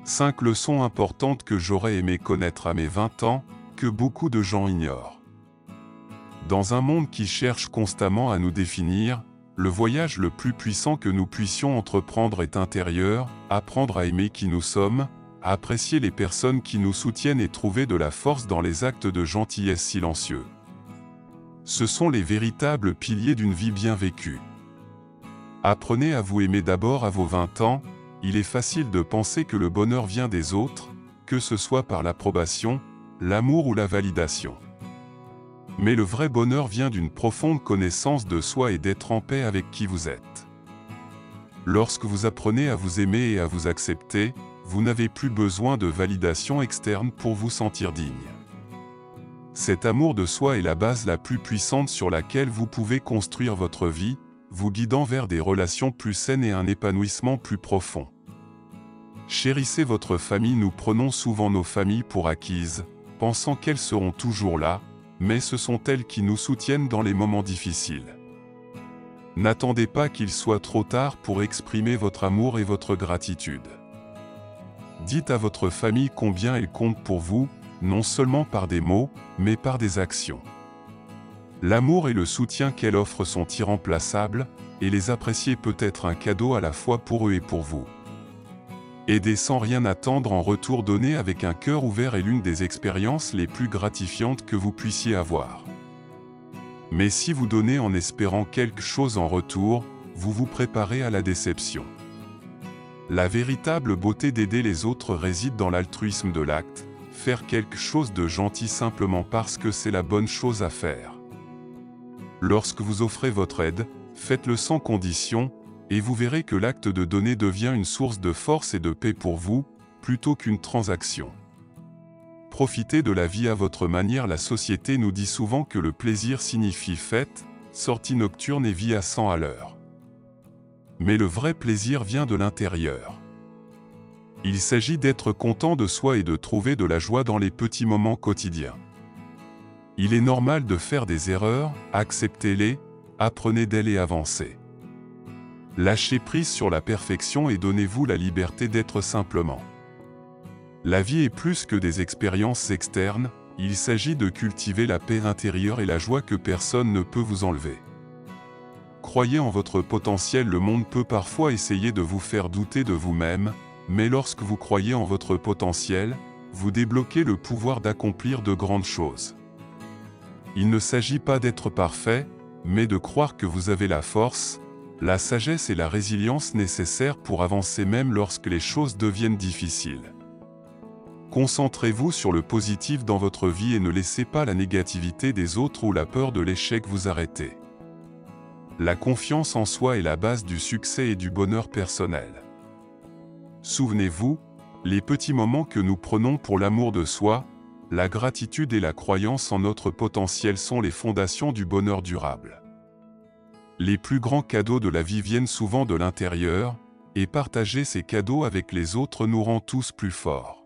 5 leçons importantes que j'aurais aimé connaître à mes 20 ans, que beaucoup de gens ignorent. Dans un monde qui cherche constamment à nous définir, le voyage le plus puissant que nous puissions entreprendre est intérieur, apprendre à aimer qui nous sommes, à apprécier les personnes qui nous soutiennent et trouver de la force dans les actes de gentillesse silencieux. Ce sont les véritables piliers d'une vie bien vécue. Apprenez à vous aimer d'abord à vos 20 ans. Il est facile de penser que le bonheur vient des autres, que ce soit par l'approbation, l'amour ou la validation. Mais le vrai bonheur vient d'une profonde connaissance de soi et d'être en paix avec qui vous êtes. Lorsque vous apprenez à vous aimer et à vous accepter, vous n'avez plus besoin de validation externe pour vous sentir digne. Cet amour de soi est la base la plus puissante sur laquelle vous pouvez construire votre vie, vous guidant vers des relations plus saines et un épanouissement plus profond. Chérissez votre famille. Nous prenons souvent nos familles pour acquises, pensant qu'elles seront toujours là, mais ce sont elles qui nous soutiennent dans les moments difficiles. N'attendez pas qu'il soit trop tard pour exprimer votre amour et votre gratitude. Dites à votre famille combien elle compte pour vous, non seulement par des mots, mais par des actions. L'amour et le soutien qu'elle offre sont irremplaçables, et les apprécier peut être un cadeau à la fois pour eux et pour vous. Aider sans rien attendre en retour, donner avec un cœur ouvert est l'une des expériences les plus gratifiantes que vous puissiez avoir. Mais si vous donnez en espérant quelque chose en retour, vous vous préparez à la déception. La véritable beauté d'aider les autres réside dans l'altruisme de l'acte, faire quelque chose de gentil simplement parce que c'est la bonne chose à faire. Lorsque vous offrez votre aide, faites-le sans condition, et vous verrez que l'acte de donner devient une source de force et de paix pour vous, plutôt qu'une transaction. Profitez de la vie à votre manière. La société nous dit souvent que le plaisir signifie fête, sortie nocturne et vie à 100 à l'heure. Mais le vrai plaisir vient de l'intérieur. Il s'agit d'être content de soi et de trouver de la joie dans les petits moments quotidiens. Il est normal de faire des erreurs, acceptez-les, apprenez d'elles et avancez. Lâchez prise sur la perfection et donnez-vous la liberté d'être simplement. La vie est plus que des expériences externes, il s'agit de cultiver la paix intérieure et la joie que personne ne peut vous enlever. Croyez en votre potentiel. Le monde peut parfois essayer de vous faire douter de vous-même, mais lorsque vous croyez en votre potentiel, vous débloquez le pouvoir d'accomplir de grandes choses. Il ne s'agit pas d'être parfait, mais de croire que vous avez la force, la sagesse et la résilience nécessaires pour avancer même lorsque les choses deviennent difficiles. Concentrez-vous sur le positif dans votre vie et ne laissez pas la négativité des autres ou la peur de l'échec vous arrêter. La confiance en soi est la base du succès et du bonheur personnel. Souvenez-vous, les petits moments que nous prenons pour l'amour de soi, la gratitude et la croyance en notre potentiel sont les fondations du bonheur durable. Les plus grands cadeaux de la vie viennent souvent de l'intérieur, et partager ces cadeaux avec les autres nous rend tous plus forts.